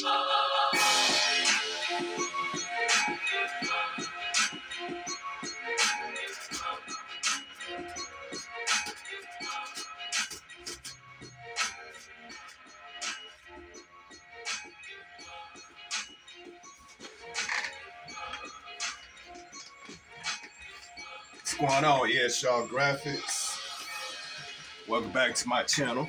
What's going on, Shaw Graphics? Welcome back to my channel.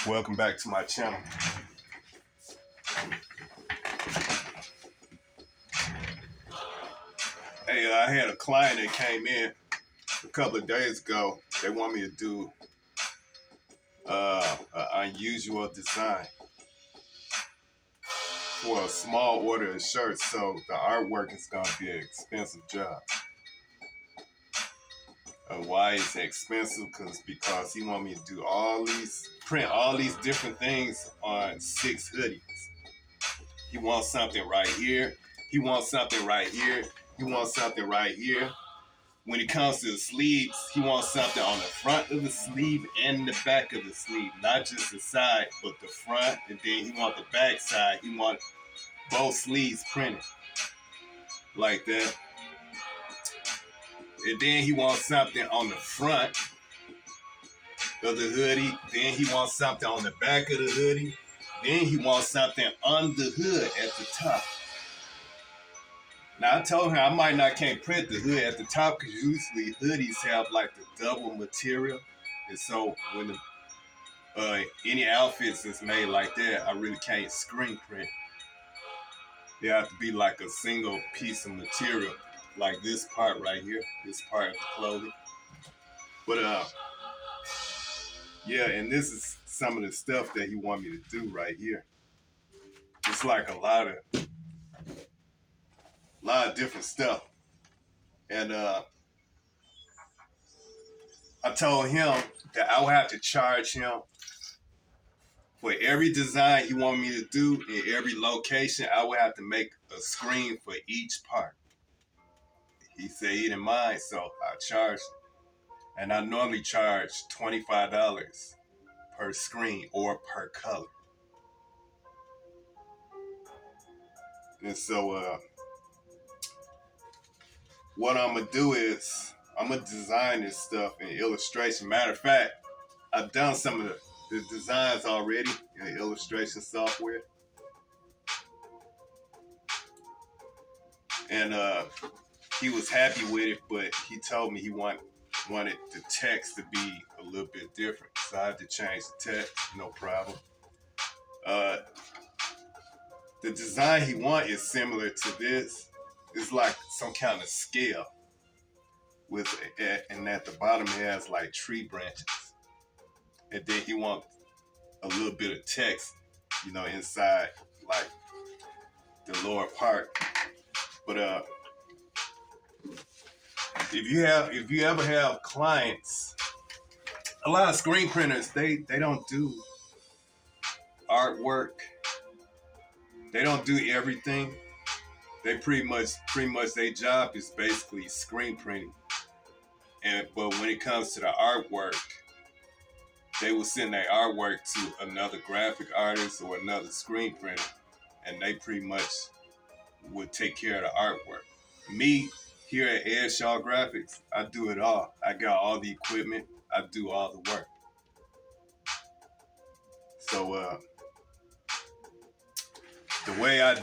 Welcome back to my channel. Hey, I had a client that came in a couple of days ago. They want me to do an unusual design for a small order of shirts, so the artwork is going to be an expensive job. Why is it expensive? Because he want me to do print all these different things on 6 hoodies. He wants something right here. He wants something right here. He wants something right here. When it comes to the sleeves, he wants something on the front of the sleeve and the back of the sleeve. Not just the side, but the front. And then he wants the back side. He wants both sleeves printed like that. And then he wants something on the front of the hoodie. Then he wants something on the back of the hoodie. Then he wants something on the hood at the top. Now I told him I might not can't print the hood at the top because usually hoodies have like the double material. And so when any outfits is made like that, I really can't screen print. They have to be like a single piece of material, like this part right here, this part of the clothing. But yeah, and this is some of the stuff that he want me to do right here. It's like a lot of different stuff. And I told him that I would have to charge him for every design he wanted me to do in every location. I would have to make a screen for each part. He said he didn't mind, so I charged him. And I normally charge $25 per screen or per color. And so what I'm going to do is I'm going to design this stuff in illustration. Matter of fact, I've done some of the designs already in illustration software. And he was happy with it, but he told me he wanted the text to be a little bit different. So I had to change the text, no problem. The design he wants is similar to this. It's like some kind of scale and at the bottom it has like tree branches. And then he wants a little bit of text, inside like the lower part. But if you ever have clients, a lot of screen printers, they don't do artwork. They don't do everything. They pretty much their job is basically screen printing. But when it comes to the artwork, they will send their artwork to another graphic artist or another screen printer, and they pretty much would take care of the artwork. Me, here at Shaw Graphics, I do it all. I got all the equipment. I do all the work. So the way I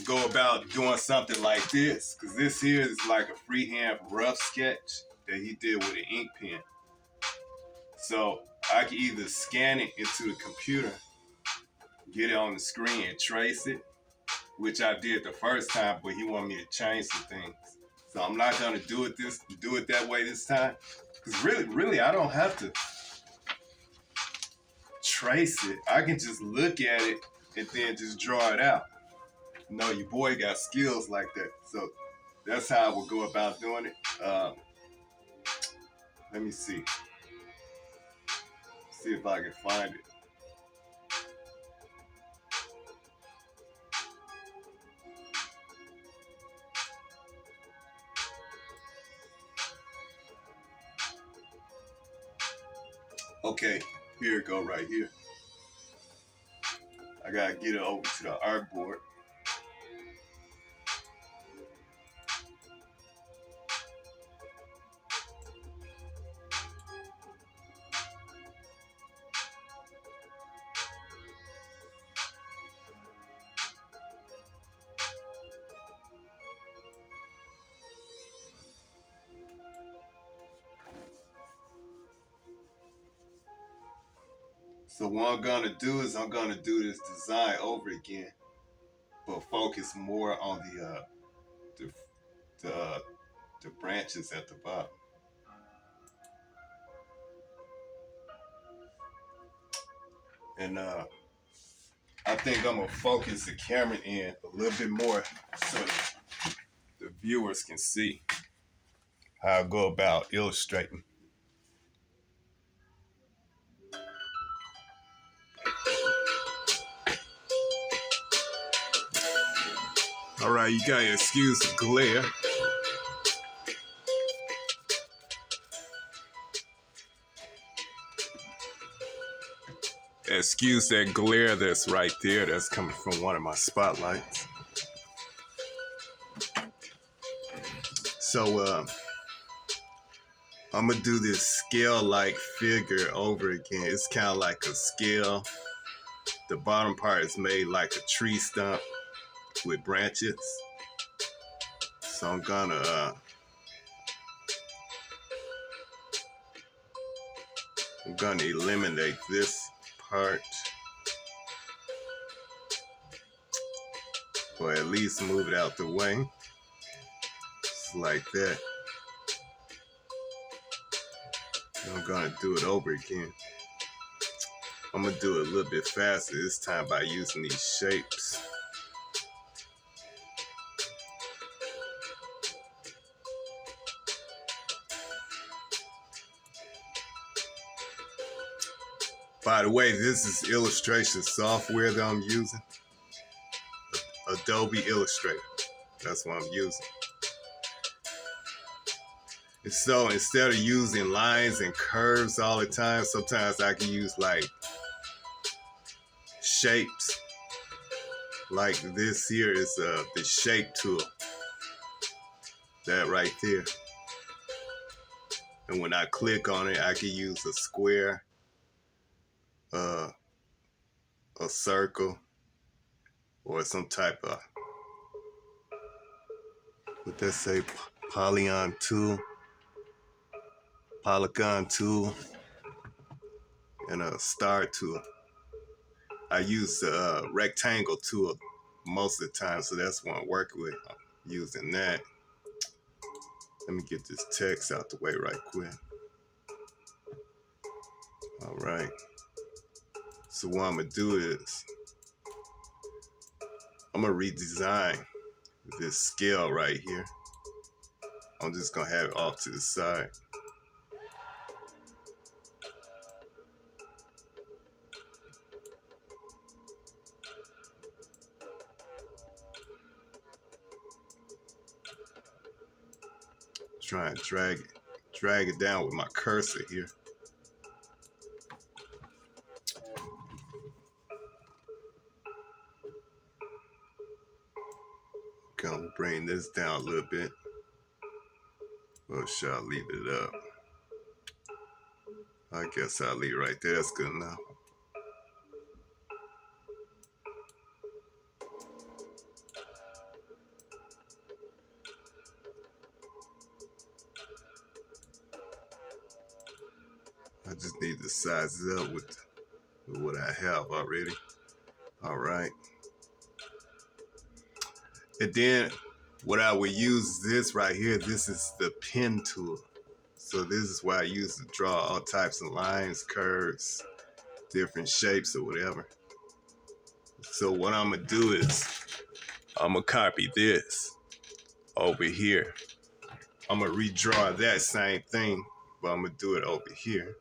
go about doing something like this, because this here is like a freehand rough sketch that he did with an ink pen. So I can either scan it into the computer, get it on the screen and trace it, which I did the first time, but he wanted me to change some things. So I'm not gonna do it that way this time. Because really, I don't have to trace it. I can just look at it and then just draw it out. Your boy got skills like that. So that's how I would go about doing it. Let me see. See if I can find it. Okay, here it go right here. I gotta get it over to the artboard. So what I'm gonna do is I'm gonna do this design over again, but focus more on the the, the branches at the bottom. And I think I'm gonna focus the camera in a little bit more so the viewers can see how I go about illustrating. All right, you gotta excuse the glare. Excuse that glare that's right there. That's coming from one of my spotlights. So I'm gonna do this scale-like figure over again. It's kind of like a scale. The bottom part is made like a tree stump with branches. So I'm gonna eliminate this part, or at least move it out the way. Just like that. And I'm gonna do it over again. I'm gonna do it a little bit faster this time by using these shapes. By the way, this is illustration software that I'm using. Adobe Illustrator. That's what I'm using. And so instead of using lines and curves all the time, sometimes I can use like shapes. Like this here is the shape tool. That right there. And when I click on it, I can use a square, a circle, or some type of, what that say, polygon tool, and a star tool. I use the rectangle tool most of the time, so that's what I'm working with. I'm using that. Let me get this text out the way right quick. All right. So what I'm gonna do is I'm gonna redesign this scale right here. I'm just gonna have it off to the side. Try and drag it down with my cursor here. Gonna bring this down a little bit. Or should I leave it up? I guess I'll leave it right there. That's good enough. I just need to size it up with what I have already. All right. And then what I would use this right here, this is the pen tool. So this is what I use to draw all types of lines, curves, different shapes or whatever. So what I'm gonna do is I'm gonna copy this over here. I'm gonna redraw that same thing, but I'm gonna do it over here.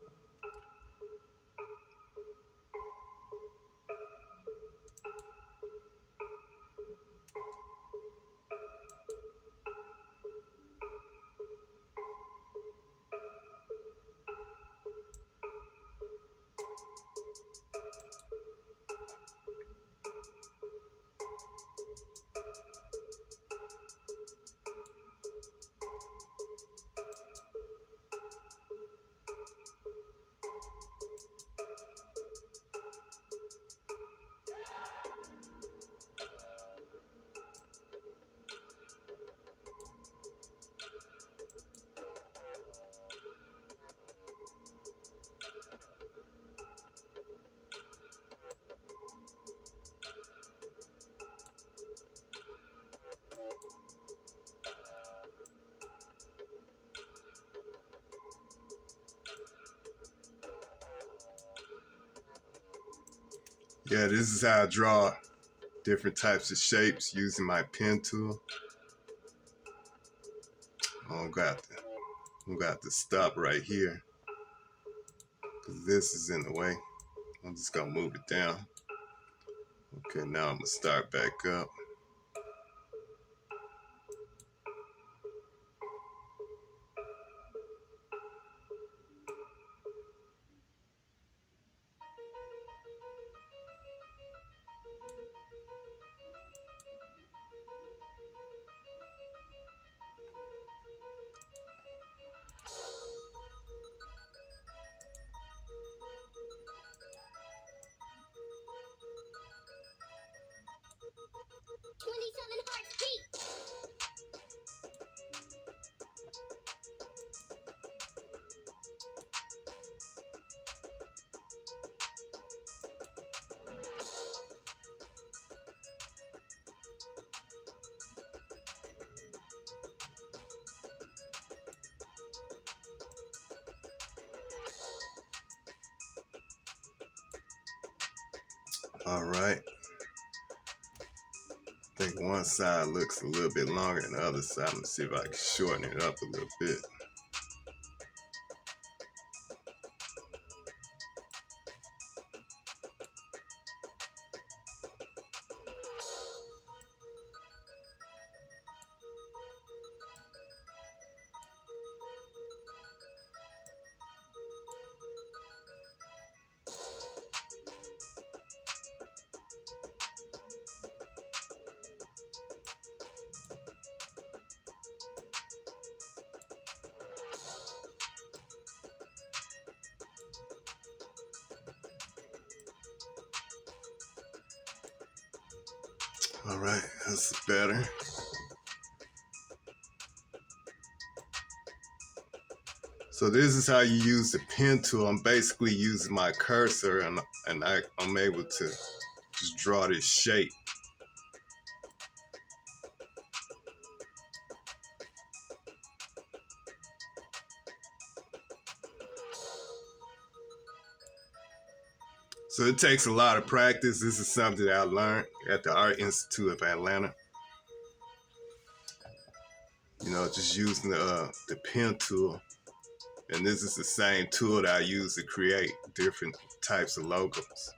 Yeah, this is how I draw different types of shapes using my pen tool. I'm gonna have to stop right here because this is in the way. I'm just gonna move it down. Okay, now I'm gonna start back up. All right. I think one side looks a little bit longer than the other side. I'm gonna see if I can shorten it up a little bit. All right, that's better. So this is how you use the pen tool. I'm basically using my cursor and I'm able to just draw this shape. So it takes a lot of practice. This is something that I learned at the Art Institute of Atlanta. You know, just using the pen tool. And this is the same tool that I use to create different types of logos.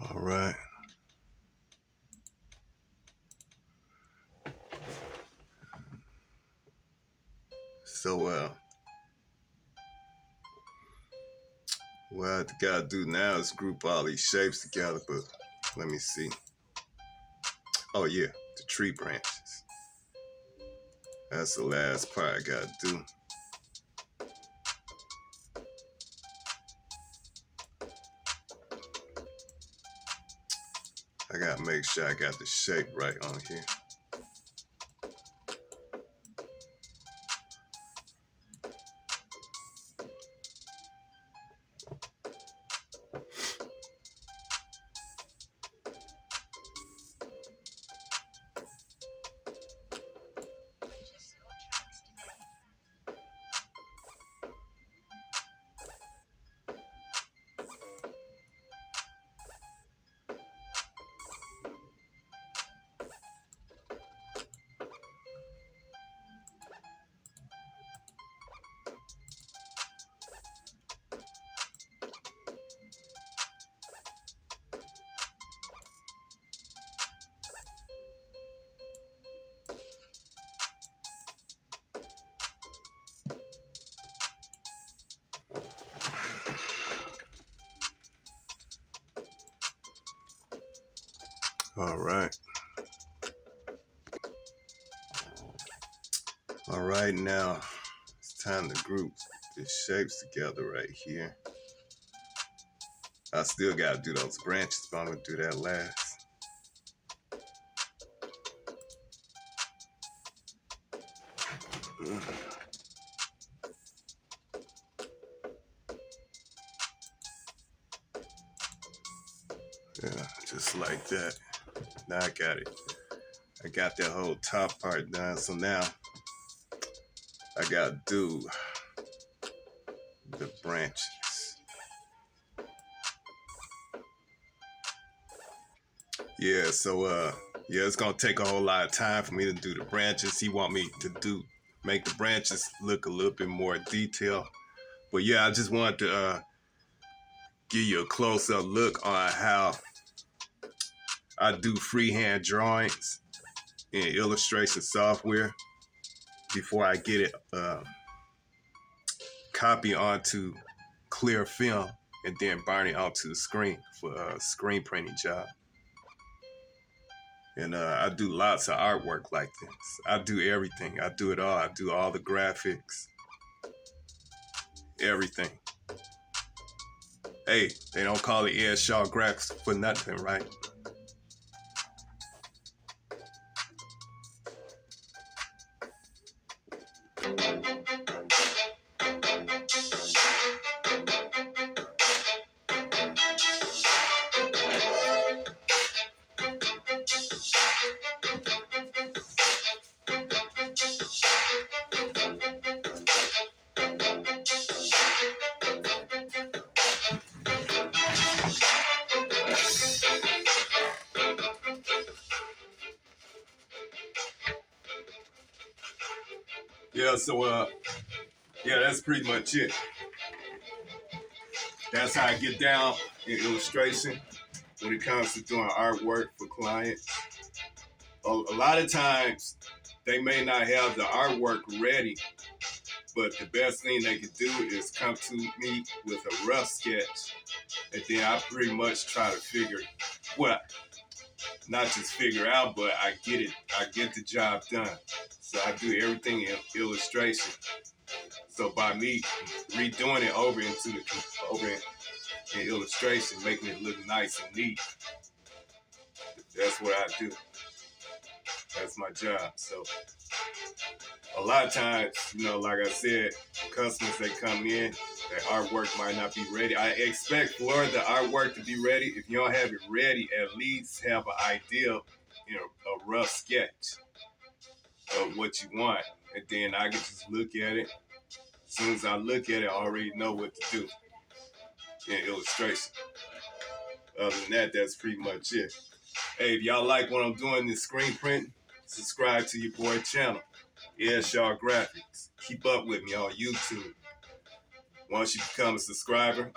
All right. So, what I gotta do now is group all these shapes together, but let me see. Oh yeah, the tree branches. That's the last part I gotta do. I gotta make sure I got the shape right on here. All right. All right, now it's time to group the shapes together right here. I still got to do those branches, but I'm going to do that last. Yeah, just like that. Now I got it. I got that whole top part done. So now I got to do the branches. Yeah, so yeah, it's gonna take a whole lot of time for me to do the branches. He want me to make the branches look a little bit more detailed. But yeah, I just wanted to give you a close-up look on how I do freehand drawings in illustration software before I get it copy onto clear film and then burn it onto the screen for a screen printing job. And I do lots of artwork like this. I do everything. I do it all. I do all the graphics, everything. Hey, they don't call it Ed Shaw Graphics for nothing, right? Yeah, so yeah, that's pretty much it. That's how I get down in illustration when it comes to doing artwork for clients. A lot of times they may not have the artwork ready, but the best thing they can do is come to me with a rough sketch, and then I pretty much try to figure, well, not just figure out, but I get the job done. So I do everything in illustration. So by me redoing it over in illustration, making it look nice and neat, that's what I do. That's my job. So a lot of times, like I said, customers that come in, their artwork might not be ready. I expect for the artwork to be ready. If you don't have it ready, at least have an idea, a rough sketch of what you want. And then I can just look at it. As soon as I look at it, I already know what to do in illustration. Other than that, that's pretty much it. Hey, if y'all like what I'm doing in screen print, subscribe to your boy channel, Ed Shaw Graphics. Keep up with me on YouTube. Once you become a subscriber,